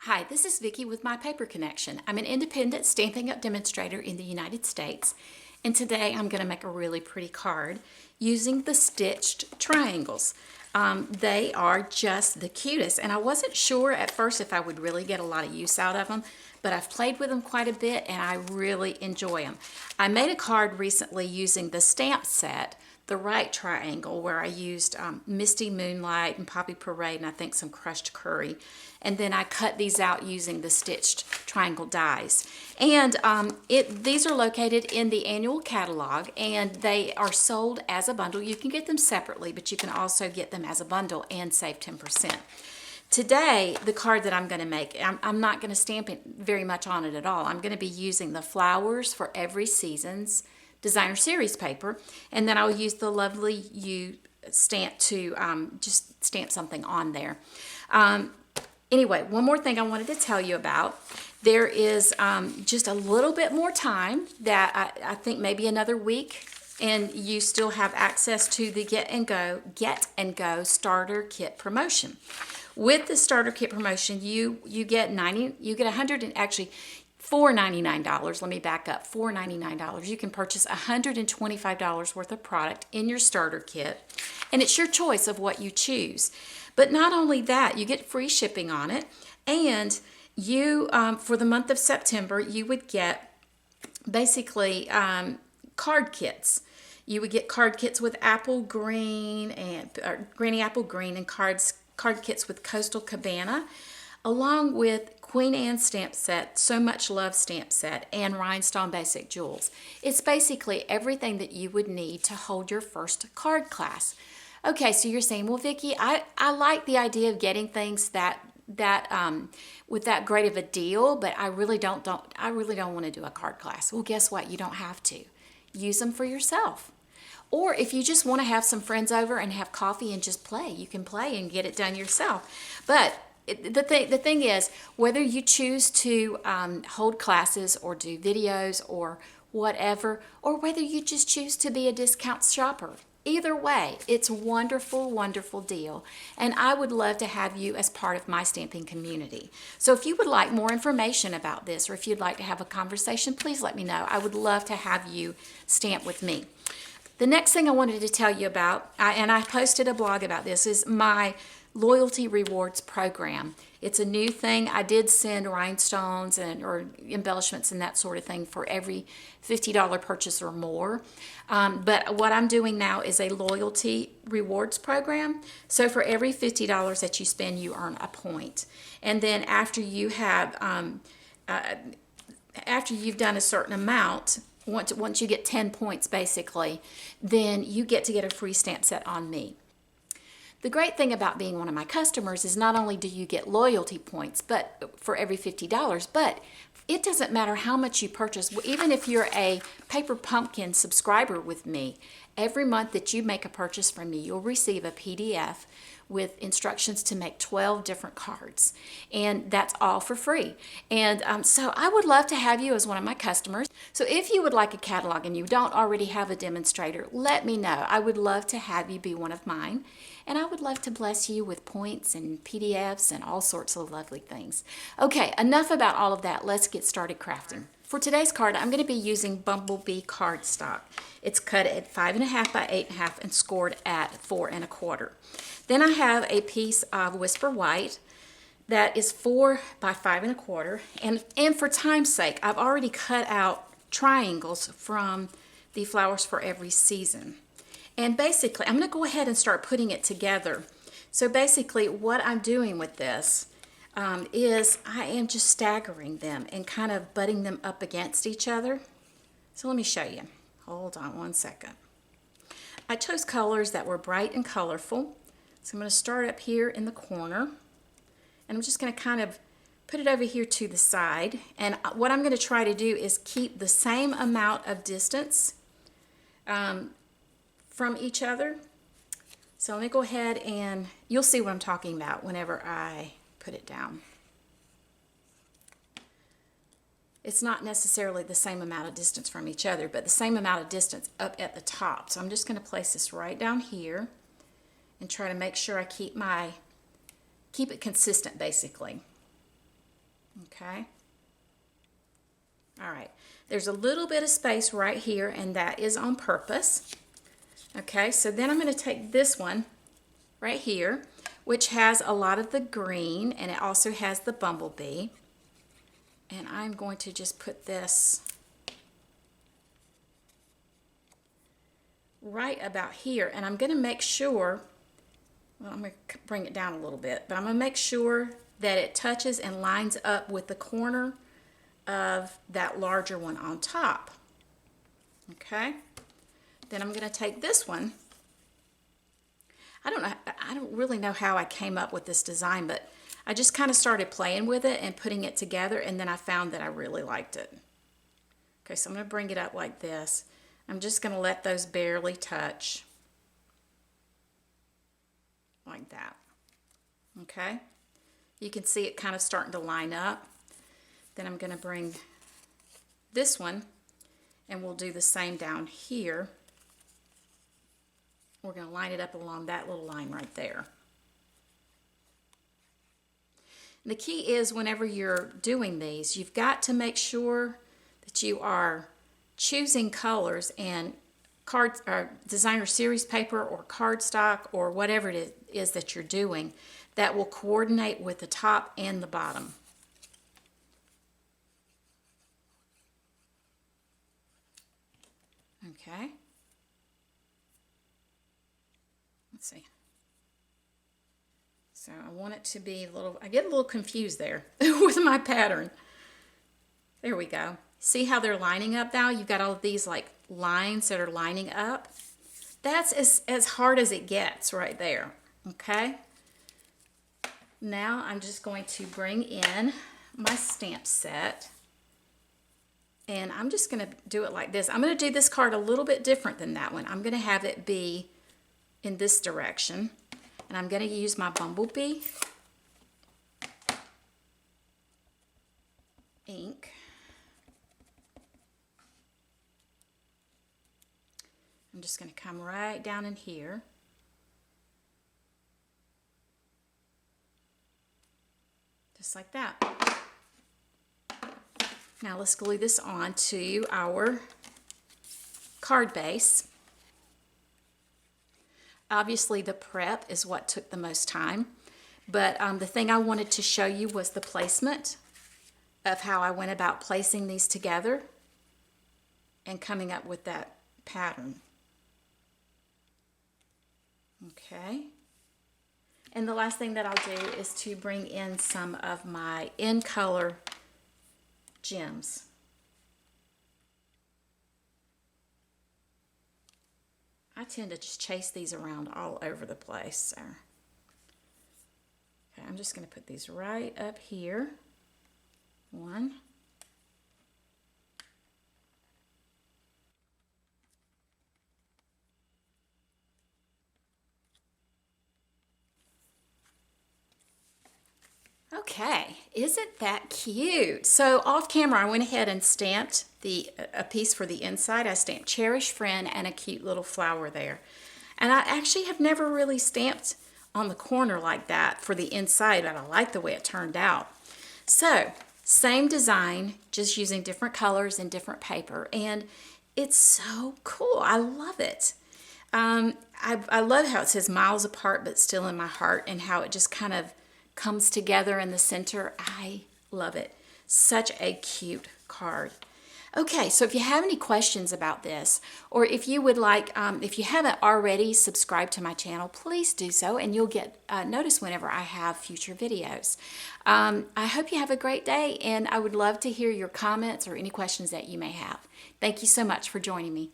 Hi, this is Vicki with My Paper Connection. I'm an independent Stampin' Up! Demonstrator in the United States, and today I'm going to make a really pretty card using the stitched triangles. They are just the cutest, and I wasn't sure at first if I would really get a lot of use out of them, but I've played with them quite a bit and I really enjoy them. I made a card recently using the stamp set, the right triangle, where I used Misty Moonlight and Poppy Parade and I think some crushed curry. And then I cut these out using the stitched triangle dies. And these are located in the annual catalog and they are sold as a bundle. You can get them separately, but you can also get them as a bundle and save 10%. Today, the card that I'm going to make, I'm not going to stamp it very much on it at all. I'm going to be using the Flowers for Every Season's Designer Series paper, and then I'll use the Lovely You stamp to just stamp something on there. Anyway, one more thing I wanted to tell you about. There is just a little bit more time that I think maybe another week, and you still have access to the Get and Go starter kit promotion. With the starter kit promotion, you get $4.99. Let me back up. $4.99. You can purchase $125 worth of product in your starter kit, and it's your choice of what you choose. But not only that, you get free shipping on it, and you for the month of September, you would get basically card kits. You would get card kits with apple green and Granny Apple Green, and card kits with Coastal Cabana, along with Queen Anne stamp set, So Much Love stamp set, and Rhinestone Basic Jewels. It's basically everything that you would need to hold your first card class. Okay, so you're saying, well, Vicki, I like the idea of getting things with that great of a deal, but I really don't want to do a card class. Well, guess what? You don't have to. Use them for yourself. Or if you just want to have some friends over and have coffee and just play, you can play and get it done yourself. But the thing is, whether you choose to hold classes or do videos or whatever, or whether you just choose to be a discount shopper, either way, it's a wonderful, wonderful deal. And I would love to have you as part of my stamping community. So if you would like more information about this, or if you'd like to have a conversation, please let me know. I would love to have you stamp with me. The next thing I wanted to tell you about, and I posted a blog about this, is my loyalty rewards program. It's a new thing. I did send rhinestones or embellishments and that sort of thing for every $50 purchase or more. But what I'm doing now is a loyalty rewards program. So for every $50 that you spend, you earn a point. And then after you have, after you've done a certain amount, once you get 10 points basically, then you get to get a free stamp set on me. The great thing about being one of my customers is not only do you get loyalty points but for every $50, but it doesn't matter how much you purchase. Even if you're a Paper Pumpkin subscriber with me, every month that you make a purchase from me, you'll receive a PDF with instructions to make 12 different cards, and that's all for free. And so I would love to have you as one of my customers. So if you would like a catalog and you don't already have a demonstrator, let me know. I would love to have you be one of mine, and I would love to bless you with points and PDFs and all sorts of lovely things. Okay, enough about all of that. Let's get started crafting. For today's card, I'm going to be using Bumblebee cardstock. It's cut at 5.5 by 8.5 and scored at 4 1/4. Then I have a piece of Whisper White that is 4 by 5 1/4. And for time's sake, I've already cut out triangles from the Flowers for Every Season. And basically, I'm going to go ahead and start putting it together. So basically, what I'm doing with this is I am just staggering them and kind of butting them up against each other. So let me show you. Hold on one second. I chose colors that were bright and colorful. So I'm going to start up here in the corner, and I'm just going to kind of put it over here to the side. And what I'm going to try to do is keep the same amount of distance from each other. So let me go ahead and you'll see what I'm talking about whenever I put it down. It's not necessarily the same amount of distance from each other, but the same amount of distance up at the top. So I'm just going to place this right down here and try to make sure I keep it consistent basically. Okay. All right. There's a little bit of space right here, and that is on purpose. Okay, so then I'm going to take this one right here, which has a lot of the green, and it also has the bumblebee. And I'm going to just put this right about here, and I'm going to make sure, well, I'm going to bring it down a little bit, but I'm going to make sure that it touches and lines up with the corner of that larger one on top. Okay, then I'm going to take this one. I don't really know how I came up with this design, but I just kind of started playing with it and putting it together, and then I found that I really liked it. Okay, so I'm going to bring it up like this. I'm just going to let those barely touch like that. Okay, you can see it kind of starting to line up. Then I'm going to bring this one, and we'll do the same down here. We're going to line it up along that little line right there. The key is whenever you're doing these, you've got to make sure that you are choosing colors and cards or designer series paper or cardstock or whatever it is that you're doing that will coordinate with the top and the bottom. Okay. Let's see. So I want it to be a little, I get a little confused there with my pattern. There we go. See how they're lining up now? You've got all of these like lines that are lining up. That's as hard as it gets right there. Okay. Now I'm just going to bring in my stamp set. And I'm just going to do it like this. I'm going to do this card a little bit different than that one. I'm going to have it be in this direction. And I'm going to use my bumblebee ink. I'm just going to come right down in here. Just like that. Now let's glue this on to our card base. Obviously the prep is what took the most time, but the thing I wanted to show you was the placement of how I went about placing these together and coming up with that pattern. Okay. And the last thing that I'll do is to bring in some of my in color gems. I tend to just chase these around all over the place. So. Okay, I'm just going to put these right up here. One. Okay, isn't that cute? So off camera, I went ahead and stamped a piece for the inside. I stamped Cherished Friend and a cute little flower there. And I actually have never really stamped on the corner like that for the inside, but I like the way it turned out. So, same design, just using different colors and different paper. And it's so cool. I love it. I love how it says miles apart, but still in my heart, and how it just kind of comes together in the center. I love it. Such a cute card. Okay, so if you have any questions about this, or if you would like, if you haven't already subscribed to my channel, please do so, and you'll get notice whenever I have future videos. I hope you have a great day, and I would love to hear your comments or any questions that you may have. Thank you so much for joining me.